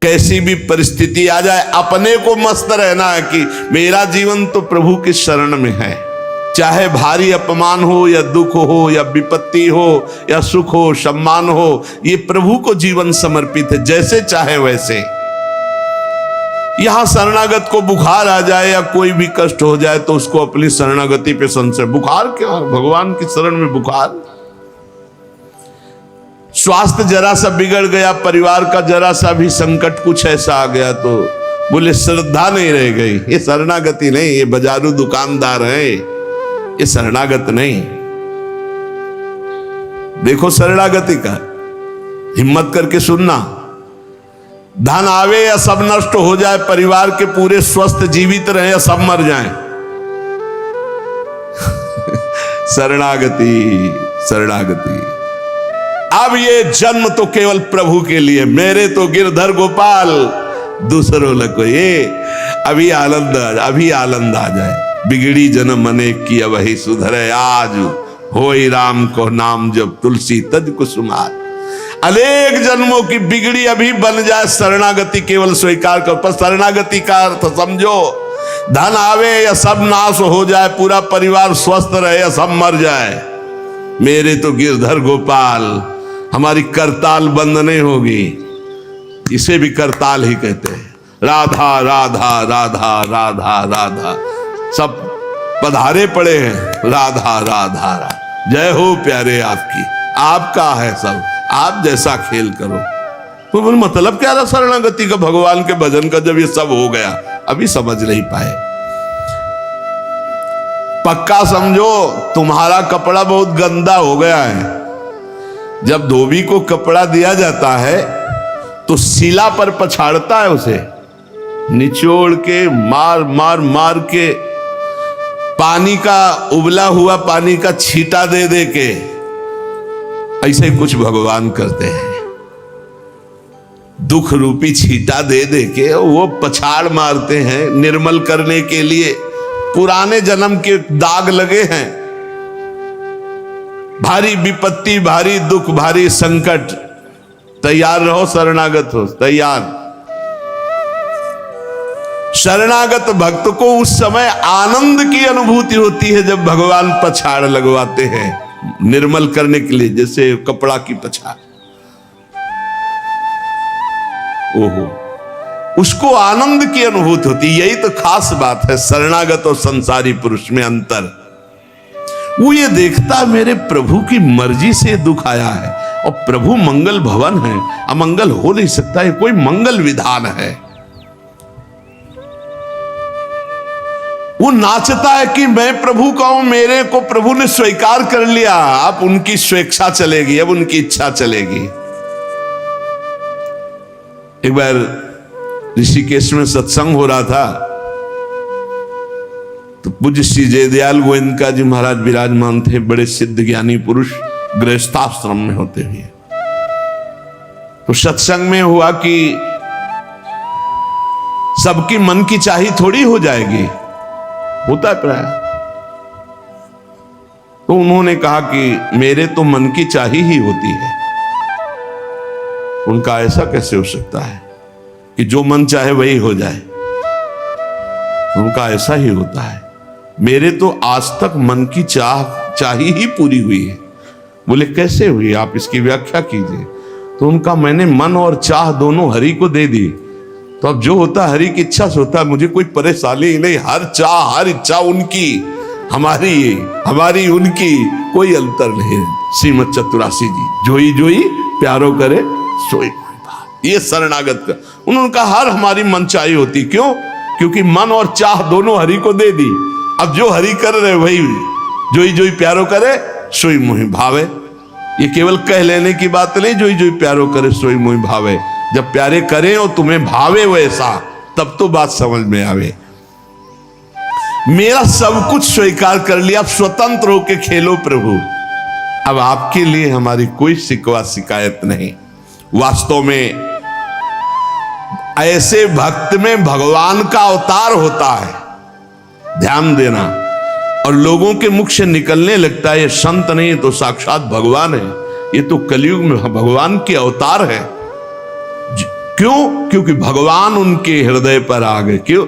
कैसी भी परिस्थिति आ जाए अपने को मस्त रहना है कि मेरा जीवन तो प्रभु की शरण में है। चाहे भारी अपमान हो या दुख हो या विपत्ति हो या सुख हो सम्मान हो, ये प्रभु को जीवन समर्पित है, जैसे चाहे वैसे। यहां शरणागत को बुखार आ जाए या कोई भी कष्ट हो जाए तो उसको अपनी शरणागति पे संशय। बुखार क्या, भगवान की शरण में बुखार। स्वास्थ्य जरा सा बिगड़ गया, परिवार का जरा सा भी संकट कुछ ऐसा आ गया तो बोले श्रद्धा नहीं रह गई। ये शरणागति नहीं, ये बाजारू दुकानदार है, ये शरणागत नहीं। देखो शरणागति का हिम्मत करके सुनना। धन आवे या सब नष्ट हो जाए, परिवार के पूरे स्वस्थ जीवित रहे या सब मर जाएं, शरणागति शरणागति। अब ये जन्म तो केवल प्रभु के लिए, मेरे तो गिरधर गोपाल दूसरों लगो। ये अभी आनंद आ जाए। बिगड़ी जन्म अनेक की वही सुधरे, आज होई राम को नाम जब तुलसी तज कुसुमार। अनेक जन्मों की बिगड़ी अभी बन जाए, शरणागति केवल स्वीकार कर। पर शरणागति का अर्थ समझो, धन आवे या सब नाश हो जाए, पूरा परिवार स्वस्थ रहे या सब मर जाए, मेरे तो गिरधर गोपाल, हमारी करताल बंद नहीं होगी। इसे भी करताल ही कहते हैं। राधा राधा राधा राधा राधा, सब पधारे पड़े हैं। राधा राधा राधा, जय हो प्यारे आपकी, आपका है सब, आप जैसा खेल करो। तो मतलब क्या रहा शरणागति का, भगवान के भजन का, जब ये सब हो गया अभी समझ नहीं पाए। पक्का समझो तुम्हारा कपड़ा बहुत गंदा हो गया है। जब धोबी को कपड़ा दिया जाता है तो शिला पर पछाड़ता है, उसे निचोड़ के मार मार मार के, पानी का उबला हुआ पानी का छींटा दे दे के, ऐसे कुछ भगवान करते हैं। दुख रूपी छींटा दे दे के वो पछाड़ मारते हैं निर्मल करने के लिए। पुराने जन्म के दाग लगे हैं, भारी विपत्ति, भारी दुख, भारी संकट, तैयार रहो, शरणागत हो, तैयार। शरणागत भक्त को उस समय आनंद की अनुभूति होती है जब भगवान पछाड़ लगवाते हैं निर्मल करने के लिए, जैसे कपड़ा की पछाड़। ओहो, उसको आनंद की अनुभूति होती। यही तो खास बात है शरणागत और संसारी पुरुष में अंतर। वो ये देखता मेरे प्रभु की मर्जी से दुख आया है, और प्रभु मंगल भवन है, अमंगल हो नहीं सकता, ये कोई मंगल विधान है। वो नाचता है कि मैं प्रभु का हूं, मेरे को प्रभु ने स्वीकार कर लिया, अब उनकी स्वेच्छा चलेगी, अब उनकी इच्छा चलेगी। एक बार ऋषिकेश में सत्संग हो रहा था तो पूज्य श्री जयदयाल गोविंद जी महाराज विराजमान थे, बड़े सिद्ध ज्ञानी पुरुष, गृहस्थाश्रम में होते हुए। तो सत्संग में हुआ कि सबकी मन की चाही थोड़ी हो जाएगी, होता है प्राय। तो उन्होंने कहा कि मेरे तो मन की चाही ही होती है। उनका ऐसा कैसे हो सकता है कि जो मन चाहे वही हो जाए? उनका ऐसा ही होता है, मेरे तो आज तक मन की चाही ही पूरी हुई है। बोले कैसे हुई, आप इसकी व्याख्या कीजिए। तो उनका मैंने मन और चाह दोनों हरि को दे दी, तो अब जो होता हरि की इच्छा से होता है, मुझे कोई परेशानी ही नहीं। हर चाह हर इच्छा उनकी, हमारी उनकी, कोई अंतर नहीं। श्रीमद चतुरासी जी, जोई जोई प्यारो करे सोई। ये शरणागत का उन्होंने कहा हर हमारी मन चाही होती। क्यों? क्योंकि मन और चाह दोनों हरि को दे दी। अब जो हरि कर रहे वही जोई जोई प्यारो करे सोई मोहि भावे। ये केवल कह लेने की बात नहीं, जोई जोई प्यारो करे सोई मोहि भावे। जब प्यारे करें और तुम्हें भावे वैसा, तब तो बात समझ में आवे। मेरा सब कुछ स्वीकार कर लिया, अब स्वतंत्र होके खेलो प्रभु। अब आपके लिए हमारी कोई शिकवा शिकायत नहीं। वास्तव में ऐसे भक्त में भगवान का अवतार होता है, ध्यान देना। और लोगों के मुख से निकलने लगता है ये संत नहीं तो साक्षात भगवान है, ये तो कलयुग में भगवान के अवतार है। क्यों? क्योंकि भगवान उनके हृदय पर आ गए। क्यों?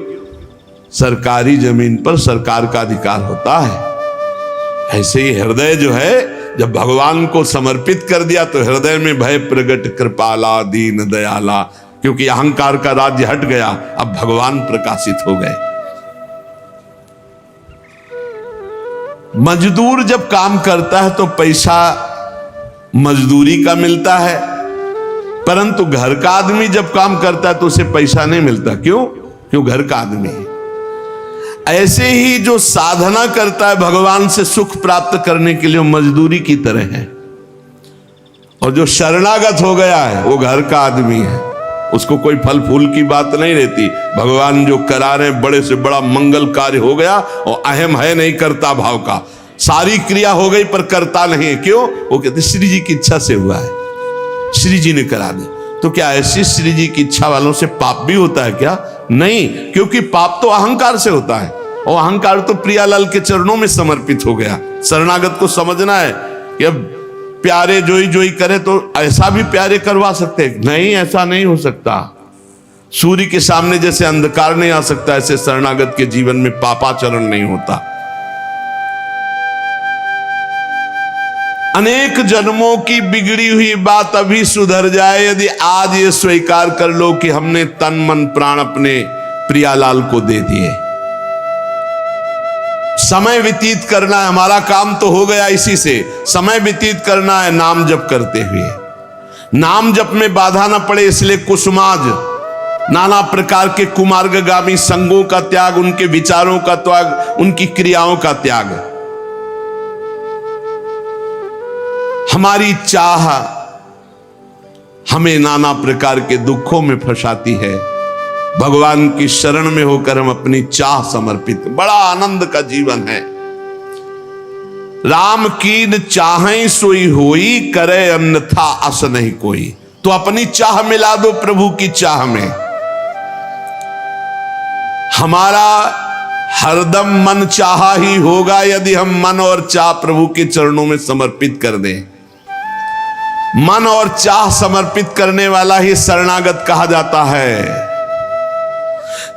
सरकारी जमीन पर सरकार का अधिकार होता है। ऐसे ही हृदय जो है, जब भगवान को समर्पित कर दिया तो हृदय में भय प्रगट कृपाला दीन दयाला, क्योंकि अहंकार का राज्य हट गया, अब भगवान प्रकाशित हो गए। मजदूर जब काम करता है तो पैसा मजदूरी का मिलता है, परंतु घर का आदमी जब काम करता है तो उसे पैसा नहीं मिलता। क्यों? क्यों? घर का आदमी है। ऐसे ही जो साधना करता है भगवान से सुख प्राप्त करने के लिए, वो मजदूरी की तरह है। और जो शरणागत हो गया है वो घर का आदमी है, उसको कोई फल फूल की बात नहीं रहती। भगवान जो करा रहे बड़े से बड़ा मंगल कार्य हो गया और अहम है नहीं करता भाव का, सारी क्रिया हो गई पर करता नहीं है। क्यों? वो कहते श्री जी की इच्छा से हुआ है, श्री जी ने करा दी। तो क्या ऐसी श्री जी की इच्छा वालों से पाप भी होता है क्या? नहीं, क्योंकि पाप तो अहंकार से होता है, और अहंकार तो प्रियालाल के चरणों में समर्पित हो गया। शरणागत को समझना है कि अब प्यारे जोई जोई करे तो ऐसा भी प्यारे करवा सकते हैं? नहीं, ऐसा नहीं हो सकता। सूर्य के सामने जैसे अंधकार नहीं आ सकता, ऐसे शरणागत के जीवन में पापाचरण नहीं होता। अनेक जन्मों की बिगड़ी हुई बात अभी सुधर जाए यदि आज ये स्वीकार कर लो कि हमने तन मन प्राण अपने प्रियालाल को दे दिए। समय व्यतीत करना है, हमारा काम तो हो गया इसी से। समय व्यतीत करना है नाम जप करते हुए। नाम जप में बाधा ना पड़े इसलिए कुसुमाज, नाना प्रकार के कुमार्गगामी संगों का त्याग, उनके विचारों का त्याग, उनकी क्रियाओं का त्याग। हमारी चाह हमें नाना प्रकार के दुखों में फंसाती है। भगवान की शरण में होकर हम अपनी चाह समर्पित, बड़ा आनंद का जीवन है। राम कीन चाहें सोई होई, करे अन्यथा अस नहीं कोई। तो अपनी चाह मिला दो प्रभु की चाह में। हमारा हरदम मन चाहा ही होगा यदि हम मन और चाह प्रभु के चरणों में समर्पित कर दें। मन और चाह समर्पित करने वाला ही शरणागत कहा जाता है।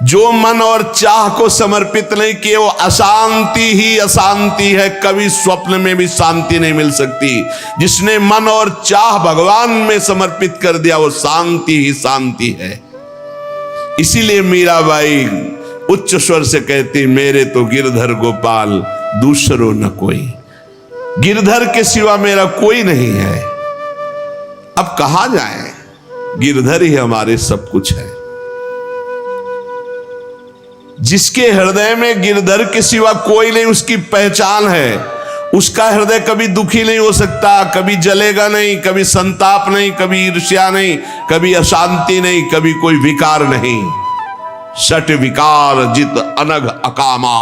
जो मन और चाह को समर्पित नहीं किए वो अशांति ही अशांति है, कभी स्वप्न में भी शांति नहीं मिल सकती। जिसने मन और चाह भगवान में समर्पित कर दिया वो शांति ही शांति है। इसीलिए मीराबाई उच्च स्वर से कहती, मेरे तो गिरधर गोपाल दूसरो न कोई। गिरधर के सिवा मेरा कोई नहीं है। अब कहा जाए, गिरधर ही हमारे सब कुछ है। जिसके हृदय में गिरधर के सिवा कोई नहीं, उसकी पहचान है। उसका हृदय कभी दुखी नहीं हो सकता, कभी जलेगा नहीं, कभी संताप नहीं, कभी ईर्ष्या नहीं, कभी अशांति नहीं, कभी कोई विकार नहीं। सट विकार जित अनघ अकामा।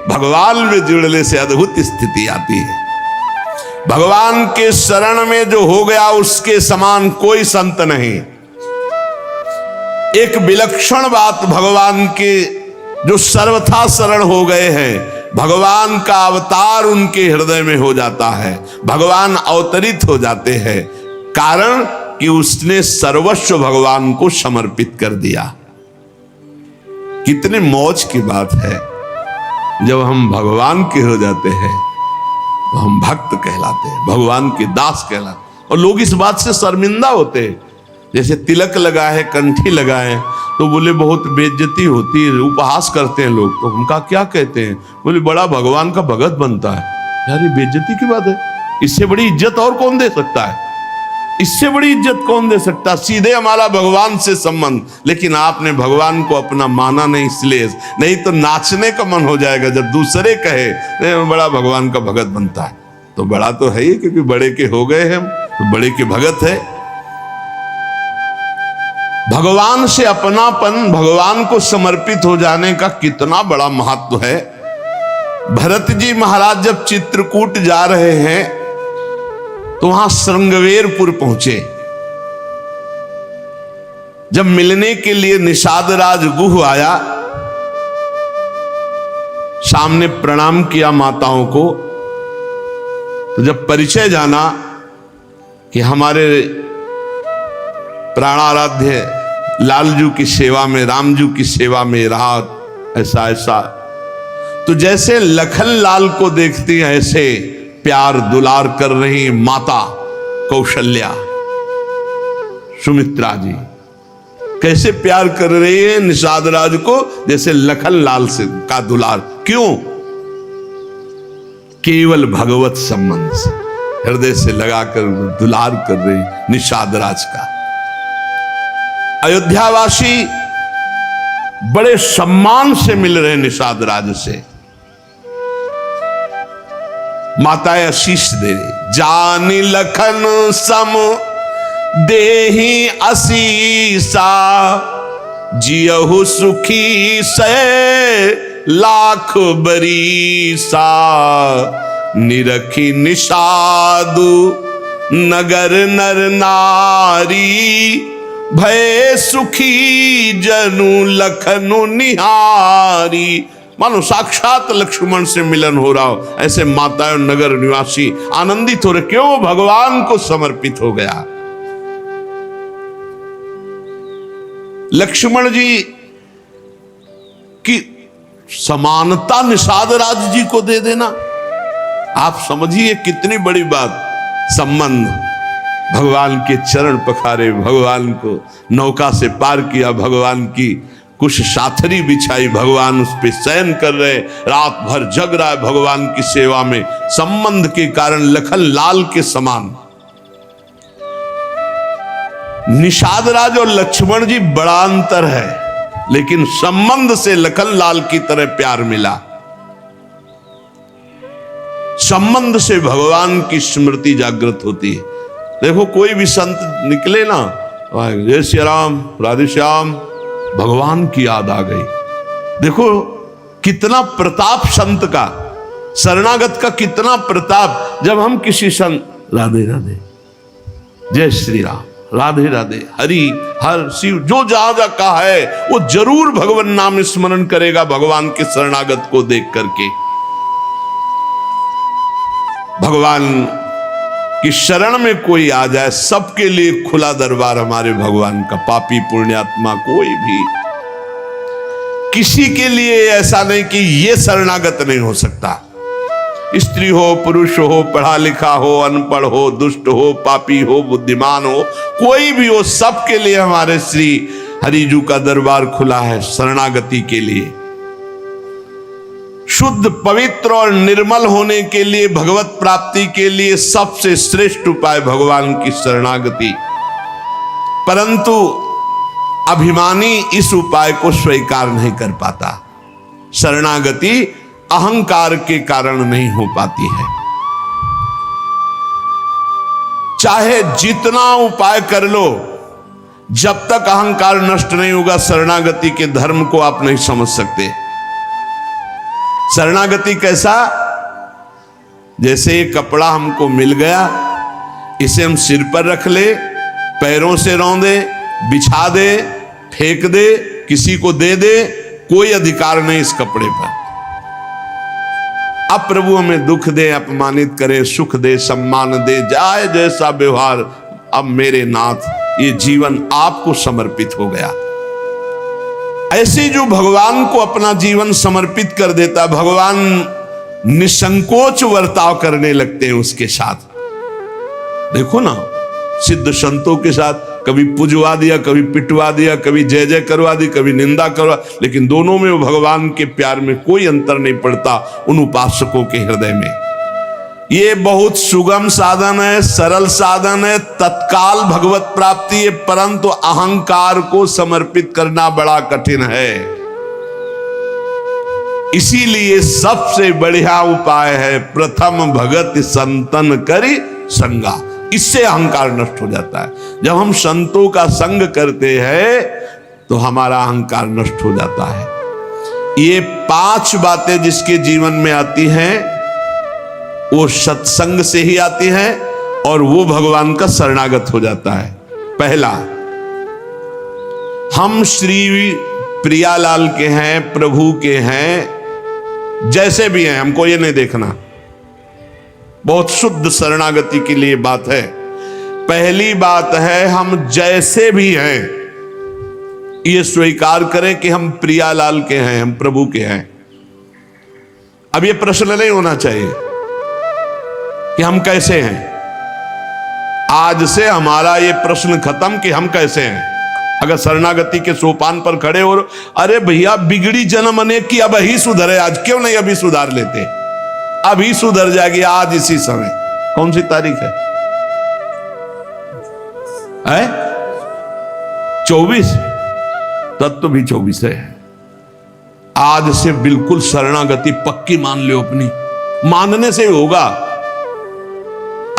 भगवान में जुड़ने से अद्भुत स्थिति आती है। भगवान के शरण में जो हो गया उसके समान कोई संत नहीं। एक विलक्षण बात, भगवान के जो सर्वथा शरण हो गए हैं, भगवान का अवतार उनके हृदय में हो जाता है। भगवान अवतरित हो जाते हैं, कारण कि उसने सर्वस्व भगवान को समर्पित कर दिया। कितने मौज की बात है, जब हम भगवान के हो जाते हैं तो हम भक्त कहलाते हैं, भगवान के दास कहलाते। और लोग इस बात से शर्मिंदा होते हैं। जैसे तिलक लगा है, कंठी लगा है, तो बोले बहुत बेइज्जती होती है, उपहास करते हैं लोग। तो उनका क्या कहते हैं? बोले बड़ा भगवान का भगत बनता है। यार ये बेइज्जती की बात है। इससे बड़ी इज्जत और कौन दे सकता है? इससे बड़ी इज्जत कौन दे सकता? सीधे हमारा भगवान से संबंध। लेकिन आपने भगवान को अपना माना नहीं, इसलिए नहीं तो नाचने का मन हो जाएगा जब दूसरे कहे बड़ा भगवान का भगत बनता है। तो बड़ा तो है ही, क्योंकि बड़े के हो गए हम, तो बड़े के भगत है। भगवान से अपनापन, भगवान को समर्पित हो जाने का कितना बड़ा महत्व है। भरत जी महाराज जब चित्रकूट जा रहे हैं तो वहां श्रृंगवेरपुर पहुंचे। जब मिलने के लिए निषाद राज गुह आया, सामने प्रणाम किया माताओं को। तो जब परिचय जाना कि हमारे प्राणाराध्य लालजू की सेवा में, रामजू की सेवा में रहा, ऐसा ऐसा। तो जैसे लखन लाल को देखती है ऐसे प्यार दुलार कर रही माता कौशल्या, सुमित्रा जी कैसे प्यार कर रही है निषाद राज को, जैसे लखन लाल से का दुलार। क्यों? केवल भगवत संबंध से हृदय से लगाकर दुलार कर रही निषाद राज का। अयोध्यावासी बड़े सम्मान से मिल रहे निषाद राज से। माताएं आशीष दे रही, जानी लखन सम देहि असीसा, जियहु सुखी से लाख बरीसा, निरखी निषादु नगर नर नारी, भय सुखी जनु लखनु निहारी। मानो साक्षात लक्ष्मण से मिलन हो रहा हो, ऐसे माता और नगर निवासी आनंदित हो रहे। क्यों? भगवान को समर्पित हो गया। लक्ष्मण जी की समानता निषाद राज जी को दे देना, आप समझिए कितनी बड़ी बात। संबंध, भगवान के चरण पखारे, भगवान को नौका से पार किया, भगवान की कुछ साथरी बिछाई, भगवान उस पे शयन कर रहे, रात भर जग रहा है भगवान की सेवा में। संबंध के कारण लखन लाल के समान। निषाद राज और लक्ष्मण जी बड़ा अंतर है, लेकिन संबंध से लखन लाल की तरह प्यार मिला। संबंध से भगवान की स्मृति जागृत होती है। देखो कोई भी संत निकले ना, जय श्री राम, राधे श्याम, भगवान की याद आ गई। देखो कितना प्रताप संत का, शरणागत का कितना प्रताप। जब हम किसी संत राधे राधे, जय श्री राम, राधे राधे, हरि हर शिव, जो जहां जहां कहा है वो जरूर भगवान नाम स्मरण करेगा भगवान के शरणागत को देख करके। भगवान की शरण में कोई आ जाए, सबके लिए खुला दरबार हमारे भगवान का। पापी पुण्यात्मा कोई भी, किसी के लिए ऐसा नहीं कि ये शरणागत नहीं हो सकता। स्त्री हो, पुरुष हो, पढ़ा लिखा हो, अनपढ़ हो, दुष्ट हो, पापी हो, बुद्धिमान हो, कोई भी हो, सबके लिए हमारे श्री हरिजू का दरबार खुला है शरणागति के लिए। शुद्ध, पवित्र और निर्मल होने के लिए, भगवत प्राप्ति के लिए सबसे श्रेष्ठ उपाय भगवान की शरणागति। परंतु अभिमानी इस उपाय को स्वीकार नहीं कर पाता। शरणागति अहंकार के कारण नहीं हो पाती है। चाहे जितना उपाय कर लो, जब तक अहंकार नष्ट नहीं होगा, शरणागति के धर्म को आप नहीं समझ सकते। शरणागति कैसा? जैसे ये कपड़ा हमको मिल गया, इसे हम सिर पर रख ले, पैरों से रौंदे, बिछा दे, फेंक दे, किसी को दे दे, कोई अधिकार नहीं इस कपड़े पर। अब प्रभु हमें दुख दे, अपमानित करे, सुख दे, सम्मान दे, जाए जैसा व्यवहार, अब मेरे नाथ ये जीवन आपको समर्पित हो गया। ऐसे जो भगवान को अपना जीवन समर्पित कर देता, भगवान निसंकोच वर्ताव करने लगते हैं उसके साथ। देखो ना, सिद्ध संतों के साथ कभी पुजवा दिया, कभी पिटवा दिया, कभी जय जय करवा दी, कभी निंदा करवा, लेकिन दोनों में वो भगवान के प्यार में कोई अंतर नहीं पड़ता उन उपासकों के हृदय में। ये बहुत सुगम साधन है, सरल साधन है, तत्काल भगवत प्राप्ति है, परंतु अहंकार को समर्पित करना बड़ा कठिन है। इसीलिए सबसे बढ़िया उपाय है प्रथम भगत संतन करी संगा। इससे अहंकार नष्ट हो जाता है। जब हम संतों का संग करते हैं तो हमारा अहंकार नष्ट हो जाता है। ये 5 बातें जिसके जीवन में आती हैं वो सत्संग से ही आती हैं और वो भगवान का शरणागत हो जाता है। पहला, हम श्री प्रियालाल के हैं, प्रभु के हैं, जैसे भी हैं, हमको ये नहीं देखना। बहुत शुद्ध शरणागति के लिए बात है। पहली बात है हम जैसे भी हैं ये स्वीकार करें कि हम प्रियालाल के हैं, हम प्रभु के हैं। अब ये प्रश्न नहीं होना चाहिए कि हम कैसे हैं। आज से हमारा ये प्रश्न खत्म कि हम कैसे हैं। अगर शरणागति के सोपान पर खड़े हो, अरे भैया बिगड़ी जन्म अनेक की, अब ही सुधरे, आज क्यों नहीं अभी सुधार लेते, अभी सुधर जाएगी आज इसी समय। कौन सी तारीख है? 24। तत्व भी 24 है। आज से बिल्कुल शरणागति पक्की मान लो अपनी, मानने से होगा।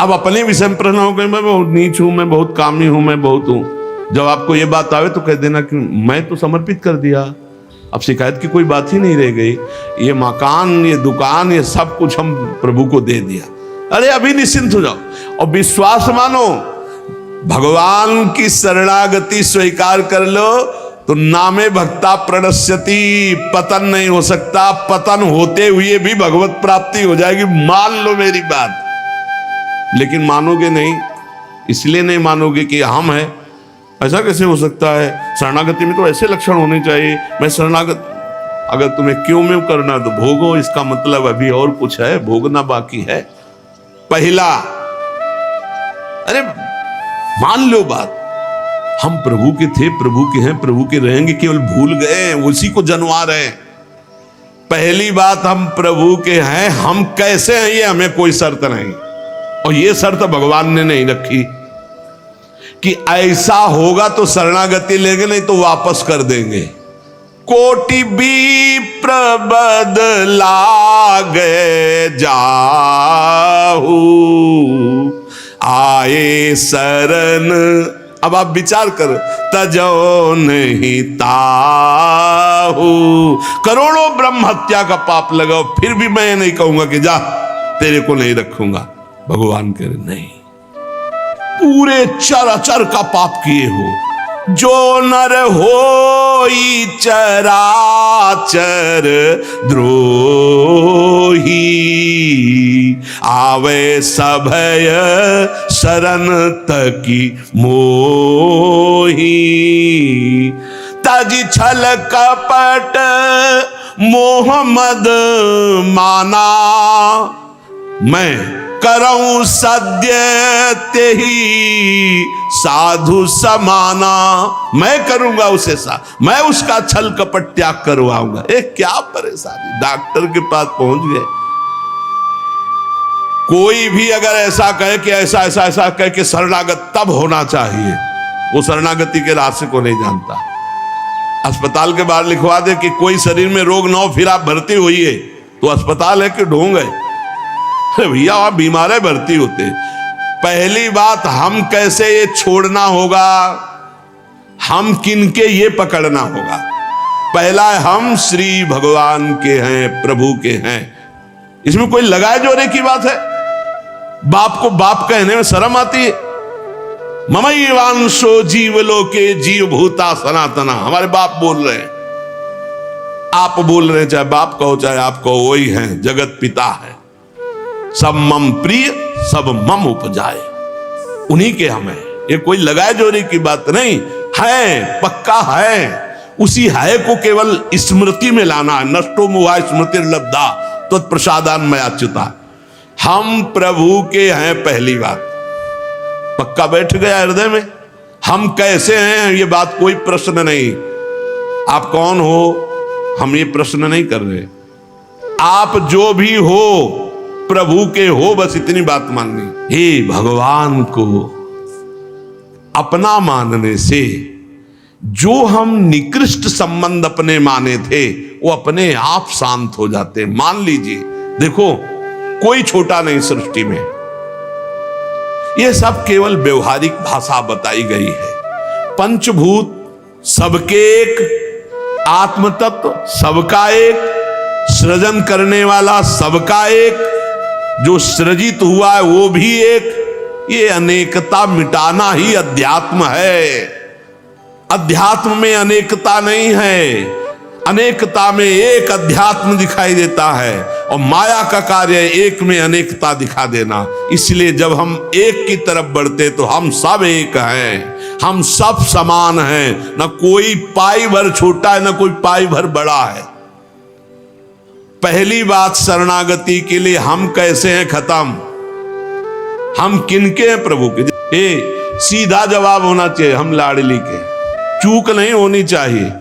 अब अपने विषय में प्रश्न हो गए, मैं बहुत नीच हूं, मैं बहुत कामी हूं, मैं बहुत हूं। जब आपको ये बात आवे तो कह देना कि मैं तो समर्पित कर दिया, अब शिकायत की कोई बात ही नहीं रह गई। ये मकान, ये दुकान, ये सब कुछ हम प्रभु को दे दिया। अरे अभी निश्चिंत हो जाओ और विश्वास मानो, भगवान की शरणागति स्वीकार कर लो तो नामे भक्ता प्रणश्यति, पतन नहीं हो सकता। पतन होते हुए भी भगवत प्राप्ति हो जाएगी, मान लो मेरी बात। लेकिन मानोगे नहीं, इसलिए नहीं मानोगे कि हम हैं। ऐसा कैसे हो सकता है? शरणागति में तो ऐसे लक्षण होने चाहिए। मैं शरणागत, अगर तुम्हें क्यों में करना तो भोगो, इसका मतलब अभी और कुछ है, भोगना बाकी है। पहला, अरे मान लो बात, हम प्रभु के थे, प्रभु के हैं, प्रभु के रहेंगे, केवल भूल गए, उसी को जनवा रहे हैं। पहली बात, हम प्रभु के हैं, हम कैसे हैं ये हमें कोई शर्त नहीं, और ये शर्त भगवान ने नहीं रखी कि ऐसा होगा तो शरणागति लेंगे, नहीं तो वापस कर देंगे। कोटि भी प्रबदला गए जाहू, आए शरण। अब आप विचार करो, तजो नहीं ताहू। करोड़ों ब्रह्म हत्या का पाप लगाओ, फिर भी मैं नहीं कहूंगा कि जा तेरे को नहीं रखूंगा। भगवान कह रहे नहीं, पूरे चराचर का पाप किए हो, जो नर होई चराचर द्रोही, आवे सभय शरण तकी मोही। तज छल कपट मोहम्मद माना, मैं करऊं सद्य तेही साधु समाना। मैं करूंगा उसे मैं उसका छल कपट त्याग करवाऊंगा। क्या परेशानी, डॉक्टर के पास पहुंच गए। कोई भी अगर ऐसा कहे कि ऐसा ऐसा ऐसा कहे कि शरणागत तब होना चाहिए, वो शरणागति के रास्ते को नहीं जानता। अस्पताल के बाहर लिखवा दे कि कोई शरीर में रोग न हो, फिर आप भर्ती होइए, तो अस्पताल है कि ढोंग है? भैया आप बीमार है, भर्ती होते। पहली बात, हम कैसे ये छोड़ना होगा, हम किनके ये पकड़ना होगा। पहला है, हम श्री भगवान के हैं, प्रभु के हैं। इसमें कोई लगाए जोड़े की बात है? बाप को बाप कहने में शर्म आती है। ममैवांशो जीवलोके जीव भूता सनातना, हमारे बाप बोल रहे हैं, आप बोल रहे हैं, चाहे बाप कहो चाहे आप कहो, वही हैं, जगत पिता है। सब मम प्रिय, सब मम उपजाए, उन्हीं के हमें। ये कोई लगाए जोड़ी की बात नहीं है, पक्का है। उसी है को केवल स्मृति में लाना है। नष्टो मुआ स्मृति लब्धा तो प्रसादान में अच्युता। हम प्रभु के हैं, पहली बात पक्का बैठ गया हृदय में। हम कैसे हैं ये बात कोई प्रश्न नहीं। आप कौन हो, हम ये प्रश्न नहीं कर रहे। आप जो भी हो प्रभु के हो, बस इतनी बात माननी। हे भगवान को अपना मानने से जो हम निकृष्ट संबंध अपने माने थे वो अपने आप शांत हो जाते। मान लीजिए, देखो कोई छोटा नहीं सृष्टि में, ये सब केवल व्यवहारिक भाषा बताई गई है। पंचभूत सबके एक, आत्म तत्व सबका एक, सृजन करने वाला सबका एक, जो सृजित हुआ है वो भी एक। ये अनेकता मिटाना ही अध्यात्म है। अध्यात्म में अनेकता नहीं है, अनेकता में एक अध्यात्म दिखाई देता है, और माया का कार्य एक में अनेकता दिखा देना। इसलिए जब हम एक की तरफ बढ़ते तो हम सब एक हैं, हम सब समान हैं, न कोई पाई भर छोटा है न कोई पाई भर बड़ा है। पहली बात शरणागति के लिए हम कैसे हैं खत्म, हम किनके हैं प्रभु के। सीधा जवाब होना चाहिए, हम लाडली के, चूक नहीं होनी चाहिए।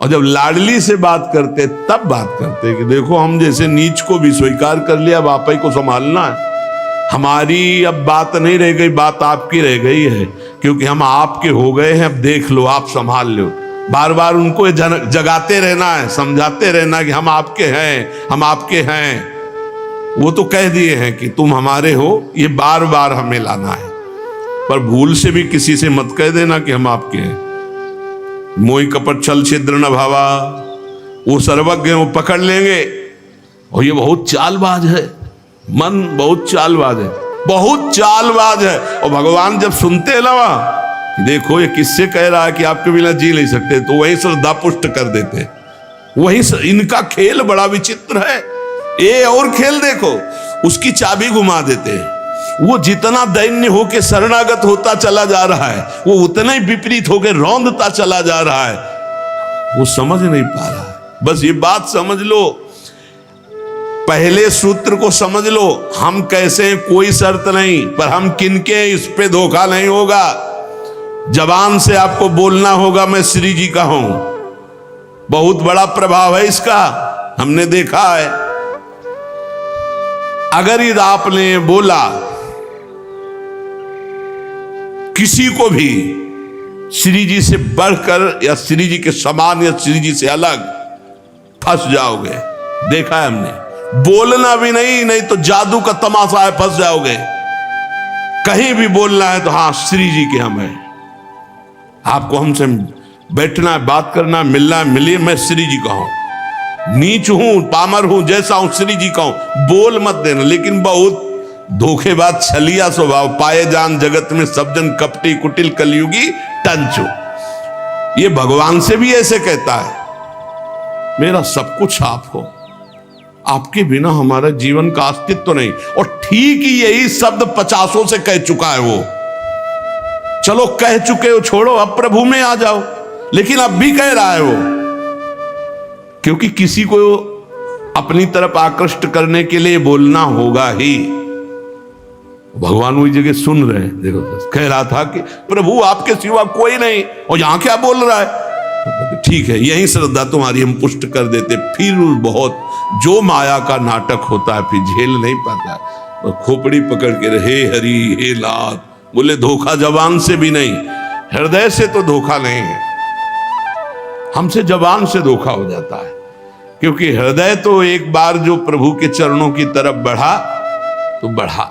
और जब लाडली से बात करते तब बात करते कि देखो हम जैसे नीच को भी स्वीकार कर लिया, अब आप ही को संभालना है। हमारी अब बात नहीं रह गई, बात आपकी रह गई है, क्योंकि हम आपके हो गए हैं। अब देख लो, आप संभाल लो। बार बार उनको जगाते रहना है, समझाते रहना कि हम आपके हैं, हम आपके हैं। वो तो कह दिए हैं कि तुम हमारे हो, ये बार बार हमें लाना है। पर भूल से भी किसी से मत कह देना कि हम आपके हैं। मोहि कपट छल छिद्र न भावा, वो सर्वज्ञ हैं, वो पकड़ लेंगे। और ये बहुत चालबाज है, मन बहुत चालबाज है, बहुत चालबाज है। और भगवान जब सुनते हैं ना, देखो ये किससे कह रहा है कि आपके बिना जी नहीं सकते, तो वही श्रद्धा पुष्ट कर देते। वही इनका खेल बड़ा विचित्र है। ये और खेल देखो, उसकी चाबी घुमा देते हैं। वो जितना दैन्य होके शरणागत होता चला जा रहा है, वो उतना ही विपरीत होके रौंदता चला जा रहा है। वो समझ नहीं पा रहा है। बस ये बात समझ लो, पहले सूत्र को समझ लो, हम कैसे हैं कोई शर्त नहीं, पर हम किनके इस पे धोखा नहीं होगा। जबान से आपको बोलना होगा मैं श्री जी का हूं, बहुत बड़ा प्रभाव है इसका, हमने देखा है। अगर यदि आपने बोला किसी को भी श्री जी से बढ़कर या श्री जी के समान या श्री जी से अलग, फंस जाओगे। देखा है हमने, बोलना भी नहीं तो जादू का तमाशा है, फंस जाओगे। कहीं भी बोलना है तो हाँ श्री जी के हम हैं, आपको हमसे बैठना है, बात करना है, मिलना है, मिलिए, मैं श्री जी का हूं, नीच हूं, पामर हूं, जैसा हूं श्री जी का हूं, बोल मत देना। लेकिन बहुत धोखेबाज छलिया स्वभाव, पाए जान जगत में सब जन कपटी कुटिल कलयुगी टंचो। ये भगवान से भी ऐसे कहता है, मेरा सब कुछ आप हो, आपके बिना हमारा जीवन का अस्तित्व नहीं। और ठीक ही यही शब्द 50 से कह चुका है वो। चलो कह चुके हो, छोड़ो, अब प्रभु में आ जाओ। लेकिन अब भी कह रहा है वो, क्योंकि किसी को अपनी तरफ आकृष्ट करने के लिए बोलना होगा ही। भगवान वही जगह सुन रहे हैं। देखो कह रहा था कि प्रभु आपके सिवा कोई नहीं, और यहां क्या बोल रहा है। ठीक है, यही श्रद्धा तुम्हारी हम पुष्ट कर देते। फिर बहुत जो माया का नाटक होता है, फिर झेल नहीं पाता, और खोपड़ी पकड़ के हे हरि हे लात, बोले धोखा जबान से भी नहीं, हृदय से तो धोखा नहीं है, हमसे जबान से धोखा हो जाता है। क्योंकि हृदय तो एक बार जो प्रभु के चरणों की तरफ बढ़ा तो बढ़ा,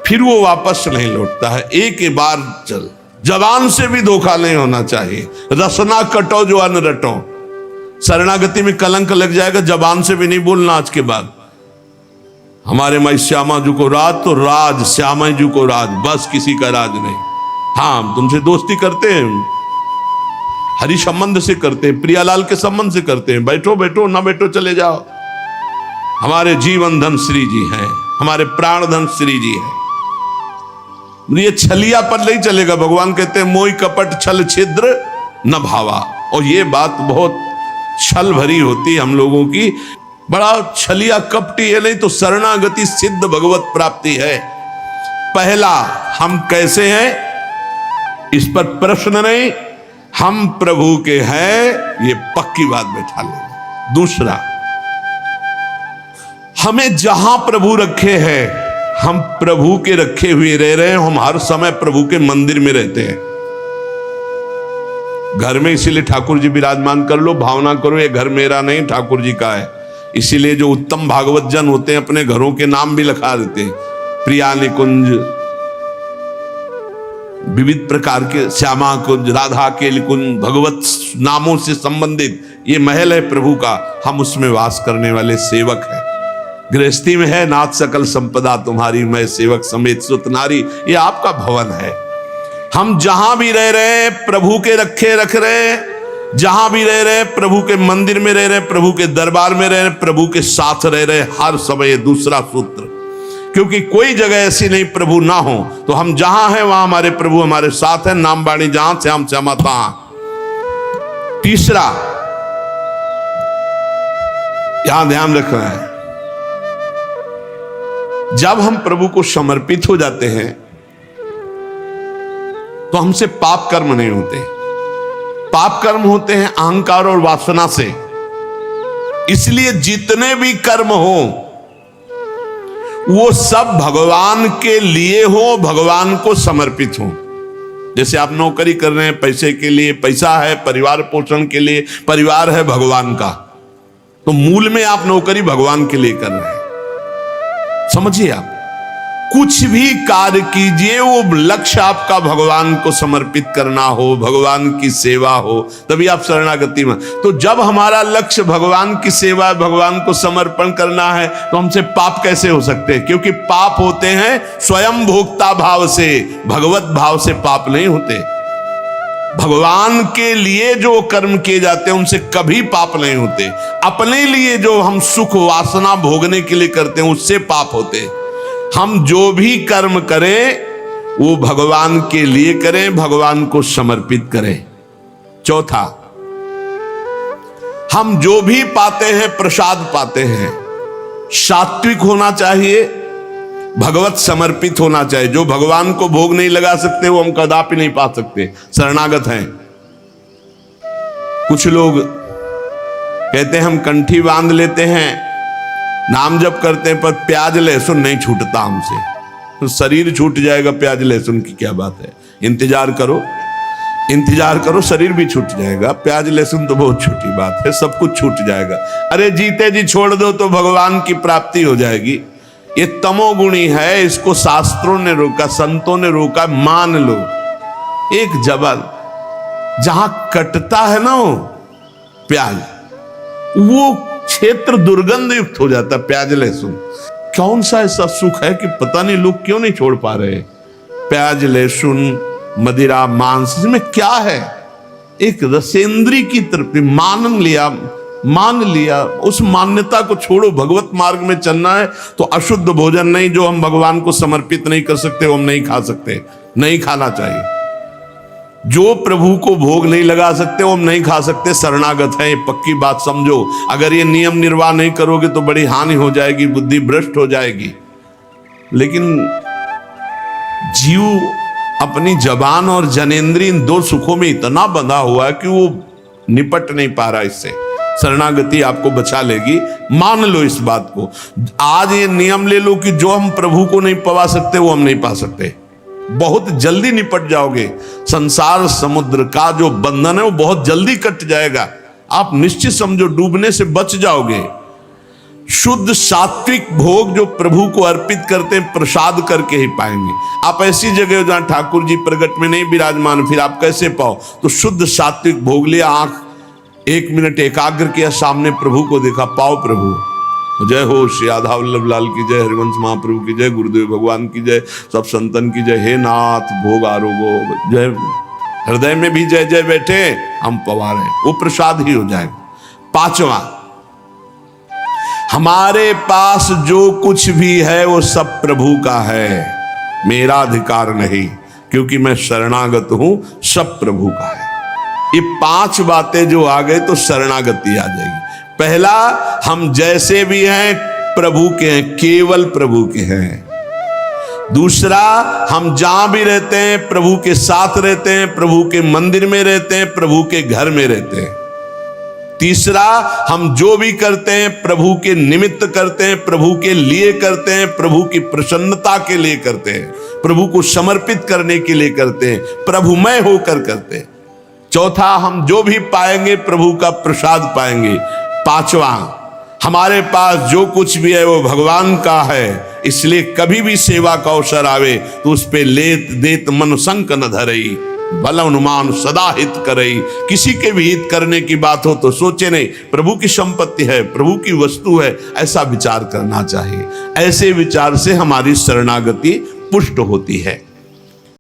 फिर वो वापस नहीं लौटता है। एक बार चल, जबान से भी धोखा नहीं होना चाहिए। रसना कटो जो अन्न रटो, शरणागति में कलंक लग जाएगा। जबान से भी नहीं बोलना आज के बाद, हमारे माई श्यामा जी को राज तो राज, श्यामा जी को राज, बस किसी का राज नहीं। हाँ तुमसे दोस्ती करते हैं, हरि संबंध से करते हैं, प्रियालाल के संबंध से करते हैं, बैठो बैठो, ना बैठो चले जाओ। हमारे जीवन धन श्री जी हैं, हमारे प्राण धन श्री जी हैं। ये छलिया पर नहीं चलेगा। भगवान कहते हैं मोहि कपट छल छिद्र न भावा। और ये बात बहुत छल भरी होती है हम लोगों की, बड़ा छलिया कपटी है। नहीं तो शरणागति सिद्ध भगवत प्राप्ति है। पहला, हम कैसे हैं इस पर प्रश्न नहीं, हम प्रभु के हैं ये पक्की बात बैठा ले। दूसरा, हमें जहां प्रभु रखे हैं, हम प्रभु के रखे हुए रह रहे हैं। हम हर समय प्रभु के मंदिर में रहते हैं, घर में। इसीलिए ठाकुर जी विराजमान कर लो, भावना करो ये घर मेरा नहीं ठाकुर जी का है। इसीलिए जो उत्तम भागवत जन होते हैं अपने घरों के नाम भी लिखा देते हैं, प्रिया निकुंज, विविध प्रकार के श्यामा कुंज, राधा के कुंज, भगवत नामों से संबंधित ये महल है प्रभु का। हम उसमें वास करने वाले सेवक हैं। गृहस्थी में है नाथ सकल संपदा तुम्हारी, मैं सेवक समेत सुत नारी, ये आपका भवन है। हम जहां भी रह रहे हैं प्रभु के रखे रख रहे हैं। जहां भी रह रहे, प्रभु के मंदिर में रह रहे, प्रभु के दरबार में रह रहे, प्रभु के साथ रह रहे हर समय। दूसरा सूत्र, क्योंकि कोई जगह ऐसी नहीं प्रभु ना हो, तो हम जहां हैं वहां हमारे प्रभु हमारे साथ हैं। नाम बाणी जहां से हम चमाता। तीसरा यहां ध्यान रखना है, जब हम प्रभु को समर्पित हो जाते हैं तो हमसे पाप कर्म नहीं होते। पाप कर्म होते हैं अहंकार और वासना से। इसलिए जितने भी कर्म हो वो सब भगवान के लिए हो, भगवान को समर्पित हो। जैसे आप नौकरी कर रहे हैं पैसे के लिए, पैसा है परिवार पोषण के लिए, परिवार है भगवान का, तो मूल में आप नौकरी भगवान के लिए कर रहे हैं। समझिए, आप कुछ भी कार्य कीजिए वो लक्ष्य आपका भगवान को समर्पित करना हो, भगवान की सेवा हो, तभी आप शरणागति में। तो जब हमारा लक्ष्य भगवान की सेवा, भगवान को समर्पण करना है, तो हमसे पाप कैसे हो सकते हैं? क्योंकि पाप होते हैं स्वयं भोक्ता भाव से, भगवत भाव से पाप नहीं होते। भगवान के लिए जो कर्म किए जाते हैं उनसे कभी पाप नहीं होते। अपने लिए जो हम सुख वासना भोगने के लिए करते हैं उससे पाप होते हैं। हम जो भी कर्म करें वो भगवान के लिए करें, भगवान को समर्पित करें। चौथा, हम जो भी पाते हैं प्रसाद पाते हैं, सात्विक होना चाहिए, भगवत समर्पित होना चाहिए। जो भगवान को भोग नहीं लगा सकते वो हम कदापि नहीं पा सकते, शरणागत हैं। कुछ लोग कहते हैं हम कंठी बांध लेते हैं, नाम जप करते हैं, पर प्याज लहसुन नहीं छूटता हमसे। तो शरीर छूट जाएगा, प्याज लहसुन की क्या बात है? इंतजार करो, इंतजार करो, शरीर भी छूट जाएगा। प्याज लहसुन तो बहुत छोटी बात है, सब कुछ छूट जाएगा। अरे जीते जी छोड़ दो तो भगवान की प्राप्ति हो जाएगी। ये तमोगुणी है, इसको शास्त्रों ने रोका, संतों ने रोका। मान लो एक जबल जहां कटता है ना वो प्याज, वो क्षेत्र दुर्गंध युक्त हो जाता। प्याज लहसुन कौन सा ऐसा सुख है कि पता नहीं लोग क्यों नहीं छोड़ पा रहे? प्याज लहसुन मदिरा मांस, इसमें क्या है? एक रसेंद्री की तरफ मान लिया, उस मान्यता को छोड़ो। भगवत मार्ग में चलना है तो अशुद्ध भोजन नहीं, जो हम भगवान को समर्पित नहीं कर सकते वो हम नहीं खा सकते, नहीं खाना चाहिए। जो प्रभु को भोग नहीं लगा सकते वो हम नहीं खा सकते, शरणागत है। ये पक्की बात समझो। अगर ये नियम निर्वाह नहीं करोगे तो बड़ी हानि हो जाएगी, बुद्धि भ्रष्ट हो जाएगी। लेकिन जीव अपनी जबान और जनेंद्रिय इन दो सुखों में इतना बंधा हुआ है कि वो निपट नहीं पा रहा इससे। शरणागति आपको बचा लेगी, मान लो इस बात को। आज ये नियम ले लो कि जो हम प्रभु को नहीं पा सकते वो हम नहीं पा सकते। बहुत जल्दी निपट जाओगे। संसार समुद्र का जो बंधन है वो बहुत जल्दी कट जाएगा। आप निश्चित समझो, डूबने से बच जाओगे। शुद्ध सात्विक भोग जो प्रभु को अर्पित करते हैं प्रसाद करके ही पाएंगे। आप ऐसी जगह जहां ठाकुर जी प्रगट में नहीं विराजमान, फिर आप कैसे पाओ? तो शुद्ध सात्विक भोग लिया, आंख 1 मिनट एकाग्र किया, सामने प्रभु को देखा, पाओ प्रभु। जय हो श्री राधा वल्लभ लाल की जय, हरिवंश महाप्रभु की जय, गुरुदेव भगवान की जय, सब संतन की जय। हे नाथ भोग आरोगो जय। हृदय में भी जय जय बैठे, हम पवार हैं, वो प्रसाद ही हो जाएगा। पांचवा, हमारे पास जो कुछ भी है वो सब प्रभु का है, मेरा अधिकार नहीं, क्योंकि मैं शरणागत हूं, सब प्रभु का है। ये 5 बातें जो आ गए तो शरणागति आ जाएगी। पहला, हम जैसे भी हैं प्रभु के हैं, केवल प्रभु के हैं। दूसरा, हम जहां भी रहते हैं प्रभु के साथ रहते हैं, प्रभु के मंदिर में रहते हैं, प्रभु के घर में रहते हैं। तीसरा, हम जो भी करते हैं प्रभु के निमित्त करते हैं, प्रभु के लिए करते हैं, प्रभु की प्रसन्नता के लिए करते हैं, प्रभु को समर्पित करने के लिए करते हैं, प्रभुमय होकर करते हैं। चौथा, हम जो भी पाएंगे प्रभु का प्रसाद पाएंगे। पांचवा, हमारे पास जो कुछ भी है वो भगवान का है, इसलिए कभी भी सेवा का अवसर आवे तो उस पे लेत देत मन संक न धरई, बल अनुमान सदा हित करई। किसी के भी हित करने की बात हो तो सोचे नहीं, प्रभु की संपत्ति है, प्रभु की वस्तु है, ऐसा विचार करना चाहिए। ऐसे विचार से हमारी शरणागति पुष्ट होती है।